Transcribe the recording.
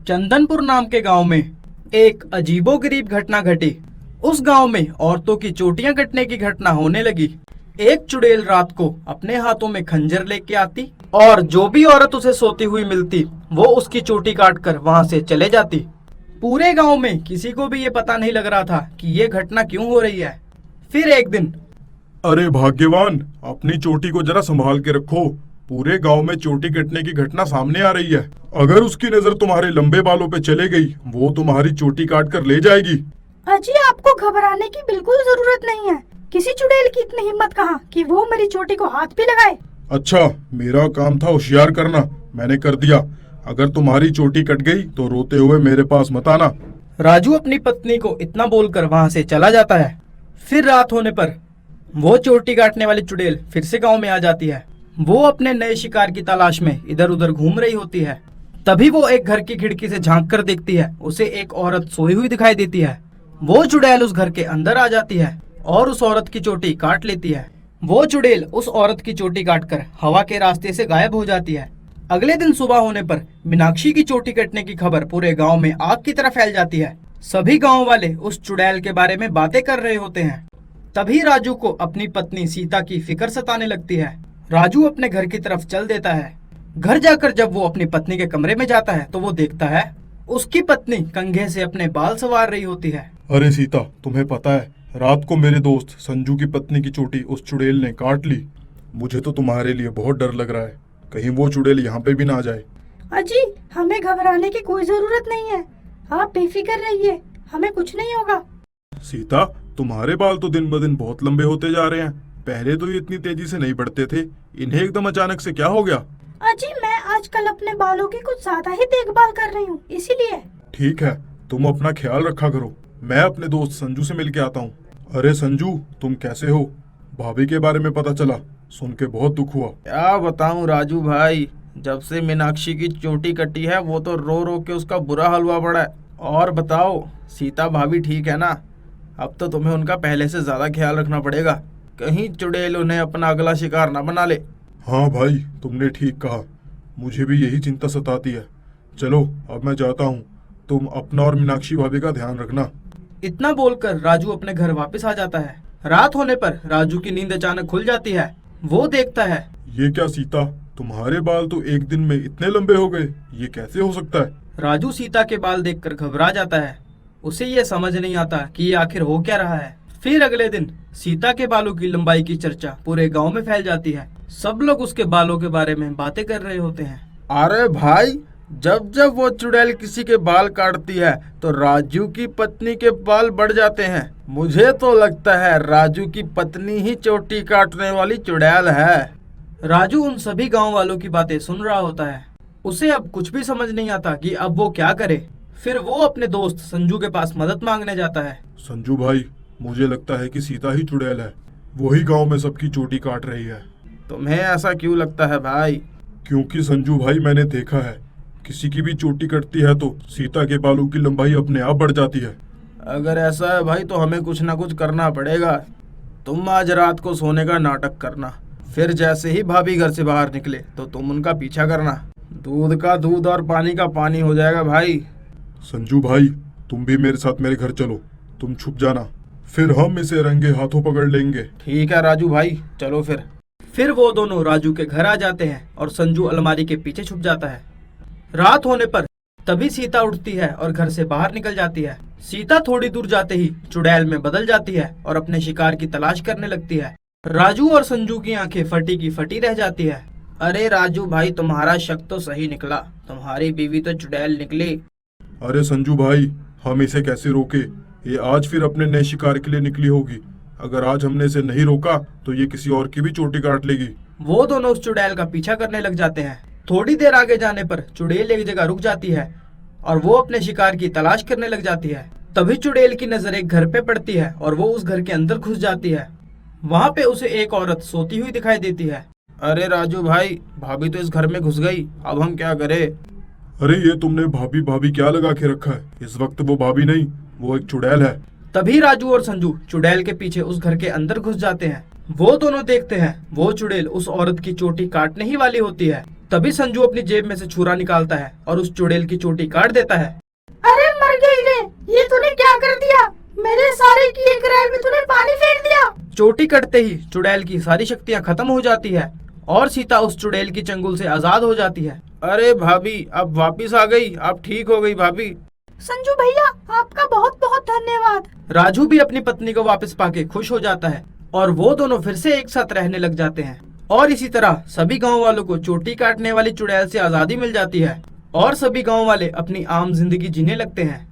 चंदनपुर नाम के गांव में एक अजीबोगरीब घटना घटी। उस गांव में औरतों की चोटियां कटने की घटना होने लगी। एक चुड़ैल रात को अपने हाथों में खंजर लेके आती और जो भी औरत उसे सोती हुई मिलती वो उसकी चोटी काट कर वहां से चले जाती। पूरे गांव में किसी को भी ये पता नहीं लग रहा था कि ये घटना क्यों हो रही है। फिर एक दिन, अरे भाग्यवान, अपनी चोटी को जरा संभाल के रखो। पूरे गांव में चोटी कटने की घटना सामने आ रही है। अगर उसकी नजर तुम्हारे लंबे बालों पे चले गई, वो तुम्हारी चोटी काट कर ले जाएगी। अजी, आपको घबराने की बिल्कुल जरूरत नहीं है। किसी चुड़ैल की इतनी हिम्मत कहाँ कि वो मेरी चोटी को हाथ भी लगाए। अच्छा, मेरा काम था होशियार करना, मैंने कर दिया। अगर तुम्हारी चोटी कट गई तो रोते हुए मेरे पास मत आना। राजू अपनी पत्नी को इतना बोलकर वहां से चला जाता है। फिर रात होने पर वो चोटी काटने वाली चुड़ैल फिर से गांव में आ जाती है। वो अपने नए शिकार की तलाश में इधर उधर घूम रही होती है। तभी वो एक घर की खिड़की से झांक कर देखती है। उसे एक औरत सोई हुई दिखाई देती है। वो चुड़ैल उस घर के अंदर आ जाती है और उस औरत की चोटी काट लेती है। वो चुड़ैल उस औरत की चोटी काटकर हवा के रास्ते से गायब हो जाती है। अगले दिन सुबह होने पर मीनाक्षी की चोटी कटने की खबर पूरे गांव में आग की तरह फैल जाती है। सभी गांव वाले उस चुड़ैल के बारे में बातें कर रहे होते हैं। तभी राजू को अपनी पत्नी सीता की फिक्र सताने लगती है। राजू अपने घर की तरफ चल देता है। घर जाकर जब वो अपनी पत्नी के कमरे में जाता है तो वो देखता है उसकी पत्नी कंघे से अपने बाल संवार रही होती है। अरे सीता, तुम्हें पता है रात को मेरे दोस्त संजू की पत्नी की चोटी उस चुड़ैल ने काट ली। मुझे तो तुम्हारे लिए बहुत डर लग रहा है, कहीं वो चुड़ैल यहाँ पे भी ना आ जाए। अजी, हमें घबराने की कोई जरूरत नहीं है। आप बेफिक्र रहिए, हमें कुछ नहीं होगा। सीता, तुम्हारे बाल तो दिन ब दिन बहुत लंबे होते जा रहे हैं। पहले तो ये इतनी तेजी से नहीं बढ़ते थे, इन्हें एकदम अचानक से क्या हो गया? अजी, मैं आजकल अपने बालों की कुछ ज्यादा ही देखभाल कर रही हूँ, इसीलिए। ठीक है, तुम अपना ख्याल रखा करो। मैं अपने दोस्त संजू से मिल के आता हूँ। अरे संजू, तुम कैसे हो? भाभी के बारे में पता चला, सुन के बहुत दुख हुआ। क्या बताऊं राजू भाई, जब से मीनाक्षी की चोटी कटी है वो तो रो रो के उसका बुरा हाल हुआ पड़ा है। और बताओ, सीता भाभी ठीक है ना? अब तो तुम्हें उनका पहले से ज्यादा ख्याल रखना पड़ेगा, कहीं चुड़ैल उन्हें अपना अगला शिकार ना बना ले। हाँ भाई, तुमने ठीक कहा, मुझे भी यही चिंता सताती है। चलो अब मैं जाता हूँ, तुम अपना और मीनाक्षी भाभी का ध्यान रखना। इतना बोलकर राजू अपने घर वापस आ जाता है। रात होने पर राजू की नींद अचानक खुल जाती है। वो देखता है, ये क्या सीता, तुम्हारे बाल तो एक दिन में इतने लंबे हो गए, ये कैसे हो सकता है? राजू सीता के बाल देखकर घबरा जाता है। उसे ये समझ नहीं आता कि ये आखिर हो क्या रहा है। फिर अगले दिन सीता के बालों की लंबाई की चर्चा पूरे गांव में फैल जाती है। सब लोग उसके बालों के बारे में बातें कर रहे होते हैं। अरे भाई, जब जब वो चुड़ैल किसी के बाल काटती है तो राजू की पत्नी के बाल बढ़ जाते हैं। मुझे तो लगता है राजू की पत्नी ही चोटी काटने वाली चुड़ैल है। राजू उन सभी गांव वालों की बातें सुन रहा होता है। उसे अब कुछ भी समझ नहीं आता कि अब वो क्या करे। फिर वो अपने दोस्त संजू के पास मदद मांगने जाता है। संजू भाई, मुझे लगता है कि सीता ही चुड़ैल है, वही गांव में सबकी चोटी काट रही है। तुम्हें ऐसा क्यों लगता है भाई? क्योंकि संजू भाई, मैंने देखा है किसी की भी चोटी कटती है तो सीता के बालों की लंबाई अपने आप बढ़ जाती है। अगर ऐसा है भाई तो हमें कुछ ना कुछ करना पड़ेगा। तुम आज रात को सोने का नाटक करना, फिर जैसे ही भाभी घर से बाहर निकले तो तुम उनका पीछा करना। दूध का दूध और पानी का पानी हो जाएगा भाई। संजू भाई, तुम भी मेरे साथ मेरे घर चलो, तुम छुप जाना, फिर हम इसे रंगे हाथों पकड़ लेंगे। ठीक है राजू भाई, चलो फिर वो दोनों राजू के घर आ जाते हैं और संजू अलमारी के पीछे छुप जाता है। रात होने पर तभी सीता उठती है और घर से बाहर निकल जाती है। सीता थोड़ी दूर जाते ही चुड़ैल में बदल जाती है और अपने शिकार की तलाश करने लगती है। राजू और संजू की आंखें फटी की फटी रह जाती है। अरे राजू भाई, तुम्हारा शक तो सही निकला, तुम्हारी बीवी तो चुड़ैल निकली। अरे संजू भाई, हम इसे कैसे रोके? ये आज फिर अपने नए शिकार के लिए निकली होगी। अगर आज हमने इसे नहीं रोका तो ये किसी और की भी चोटी काट लेगी। वो दोनों उस चुड़ैल का पीछा करने लग जाते हैं। थोड़ी देर आगे जाने पर चुड़ैल एक जगह रुक जाती है और वो अपने शिकार की तलाश करने लग जाती है। तभी चुड़ैल की नजर एक घर पे पड़ती है और वो उस घर के अंदर घुस जाती है। वहाँ पे उसे एक औरत सोती हुई दिखाई देती है। अरे राजू भाई, भाभी तो इस घर में घुस गई, अब हम क्या करें? अरे ये तुमने भाभी भाभी क्या लगा के रखा है? इस वक्त वो भाभी नहीं, वो एक चुड़ैल है। तभी राजू और संजू चुड़ैल के पीछे उस घर के अंदर घुस जाते हैं। वो दोनों देखते हैं वो चुड़ैल उस औरत की चोटी काटने ही वाली होती है। तभी संजू अपनी जेब में से छुरा निकालता है और उस चुड़ैल की चोटी काट देता है। अरे मर गई रे, ये तूने क्या कर दिया? मेरे सारे किए कराए में तूने पानी फेर दिया। चोटी कटते ही चुड़ैल की सारी शक्तियाँ खत्म हो जाती है और सीता उस चुड़ैल की चंगुल से आजाद हो जाती है। अरे भाभी, अब वापिस आ गई, अब ठीक हो गई भाभी। संजू भैया, आपका बहुत बहुत धन्यवाद। राजू भी अपनी पत्नी को वापस पाके खुश हो जाता है और वो दोनों फिर से एक साथ रहने लग जाते हैं। और इसी तरह सभी गांव वालों को चोटी काटने वाली चुड़ैल से आजादी मिल जाती है और सभी गांव वाले अपनी आम जिंदगी जीने लगते हैं।